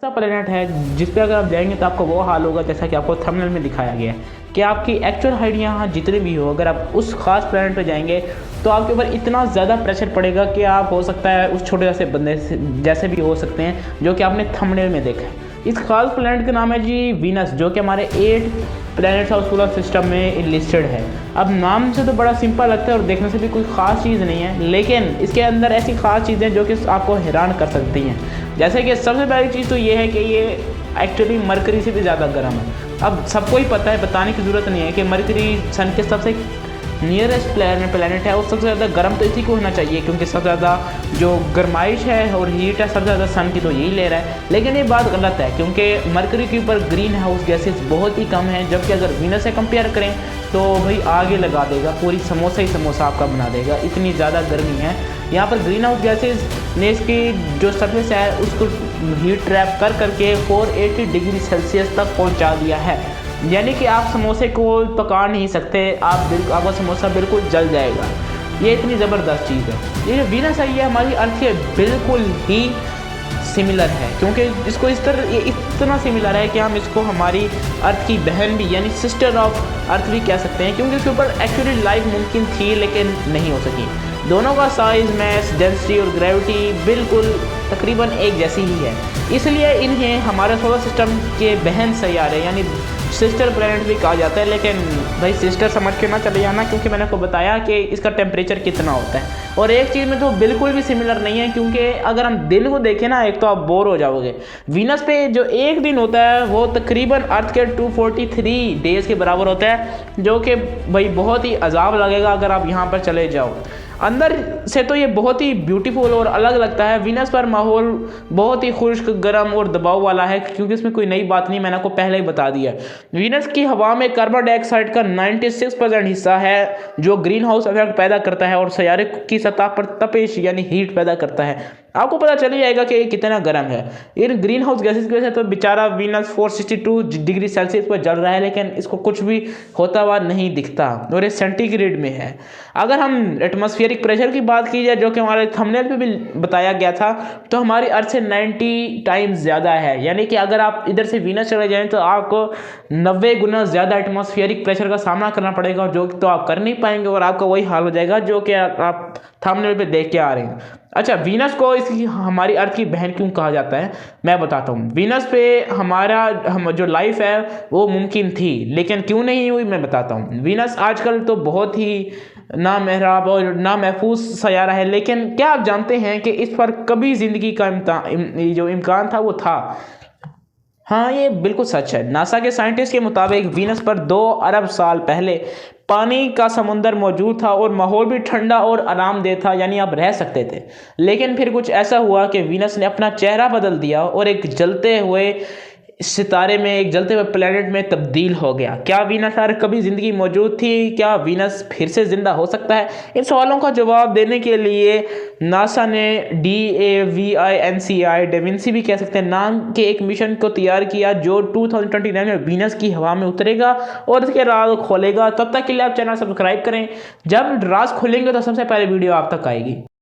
ऐसा प्लेनेट है जिस पे अगर आप जाएंगे तो आपको वो हाल होगा जैसा कि आपको थंबनेल में दिखाया गया है कि आपकी एक्चुअल हाइट यहाँ जितनी भी हो, अगर आप उस खास प्लेनेट पे जाएंगे तो आपके ऊपर इतना ज़्यादा प्रेशर पड़ेगा कि आप हो सकता है उस छोटे से बंदे जैसे भी हो सकते हैं जो कि आपने थंबनेल में देखा है। इस खास प्लेनेट का नाम है जी वीनस, जो कि हमारे 8 प्लैनेट्स ऑफ सोलर सिस्टम में लिस्टेड है। अब नाम से तो बड़ा सिंपल लगता है और देखने से भी कोई ख़ास चीज़ नहीं है, लेकिन इसके अंदर ऐसी ख़ास चीज़ें जो कि आपको हैरान कर सकती हैं। जैसे कि सबसे पहली चीज़ तो ये है कि ये एक्चुअली मरकरी से भी ज़्यादा गर्म है। अब सबको ही पता है, बताने की ज़रूरत नहीं है कि मरकरी सन के सबसे नियरेस्ट प्लैनेट है और सबसे ज़्यादा गर्म तो इसी को होना चाहिए, क्योंकि सबसे ज़्यादा जो गर्माइश है और हीट है सबसे ज़्यादा सन की तो यही ले रहा है। लेकिन ये बात गलत है, क्योंकि मरकरी के ऊपर ग्रीन हाउस गैसेस बहुत ही कम है, जबकि अगर वीनस से कंपेयर करें तो भाई आगे लगा देगा, पूरी समोसा ही समोसा आपका बना देगा, इतनी ज़्यादा गर्मी है। यहाँ पर ग्रीन हाउस गैसेज ने इसकी जो सरफेस है उसको हीट ट्रैप कर करके 480 डिग्री सेल्सियस तक पहुँचा दिया है, यानी कि आप समोसे को पका नहीं सकते, आपका समोसा बिल्कुल जल जाएगा। ये इतनी ज़बरदस्त चीज़ है। ये जो वीनस है ये हमारी अर्थ के बिल्कुल ही सिमिलर है, क्योंकि इसको ये इतना सिमिलर है कि हम इसको हमारी अर्थ की बहन भी यानी सिस्टर ऑफ अर्थ भी कह सकते हैं, क्योंकि इसके ऊपर एक्चुअली लाइफ मुमकिन थी लेकिन नहीं हो सकी। दोनों का साइज़, मैस, डेंसिटी और ग्रेविटी बिल्कुल तकरीबन एक जैसी ही है, इसलिए इन्हें हमारे सोलर सिस्टम के बहन सैयारे यानी सिस्टर प्लैनेट भी कहा जाता है। लेकिन भाई सिस्टर समझ के ना चले जाना, क्योंकि मैंने आपको बताया कि इसका टेम्परेचर कितना होता है। और एक चीज़ में तो बिल्कुल भी सिमिलर नहीं है, क्योंकि अगर हम दिन को देखें ना एक तो आप बोर हो जाओगे। वीनस पे जो एक दिन होता है वो तकरीबन अर्थ के 243 डेज़ के बराबर होता है, जो कि भाई बहुत ही अजाब लगेगा अगर आप यहाँ पर चले जाओ। अंदर से तो ये बहुत ही ब्यूटीफुल और अलग लगता है। वीनस पर माहौल बहुत ही खुश्क, गर्म और दबाव वाला है, क्योंकि इसमें कोई नई बात नहीं, मैंने आपको पहले ही बता दिया। वीनस की हवा में कार्बन डाइऑक्साइड का 96% हिस्सा है जो ग्रीन हाउस इफेक्ट पैदा करता है और सैयारे की सतह पर तपिश यानी हीट पैदा करता है। आपको पता चल जाएगा कि ये कितना गर्म है। इन ग्रीन हाउस गैसेस की वजह से तो बेचारा वीनस 462 डिग्री सेल्सियस पर जल रहा है, लेकिन इसको कुछ भी होता हुआ नहीं दिखता और ये सेंटीग्रेड में है। अगर हम एटमॉस्फेरिक प्रेशर की बात की जाए, जो कि हमारे थंबनेल पे भी बताया गया था, तो हमारी अर्थ से 90 टाइम्स ज़्यादा है, यानी कि अगर आप इधर से वीनस चले जाएँ तो आपको 90 गुना ज़्यादा एटमॉस्फेरिक प्रेशर का सामना करना पड़ेगा, जो तो आप कर नहीं पाएंगे और आपका वही हाल हो जाएगा जो कि आप थंबनेल पे देख के आ रहे हैं। अच्छा, वीनस को इसकी हमारी अर्थ की बहन क्यों कहा जाता है, मैं बताता हूँ। वीनस पे हम जो लाइफ है वो मुमकिन थी, लेकिन क्यों नहीं हुई मैं बताता हूँ। वीनस आजकल तो बहुत ही नामहराब और नामहफूज सैयारा है, लेकिन क्या आप जानते हैं कि इस पर कभी ज़िंदगी का जो इम्कान था वो था? हाँ, ये बिल्कुल सच है। नासा के साइंटिस्ट के मुताबिक वीनस पर 2 अरब साल पहले पानी का समुंदर मौजूद था और माहौल भी ठंडा और आरामदेह था, यानी आप रह सकते थे। लेकिन फिर कुछ ऐसा हुआ कि वीनस ने अपना चेहरा बदल दिया और एक जलते हुए सितारे में, एक जलते हुए प्लेनेट में तब्दील हो गया। क्या वीनस पर कभी ज़िंदगी मौजूद थी? क्या वीनस फिर से ज़िंदा हो सकता है? इन सवालों का जवाब देने के लिए नासा ने DAVINCI, डेविंसी भी कह सकते हैं, नाम के एक मिशन को तैयार किया जो 2029 में वीनस की हवा में उतरेगा और इसके राज खोलेगा। तब तक के लिए आप चैनल सब्सक्राइब करें, जब राज खोलेंगे तो सबसे पहले वीडियो आप तक आएगी।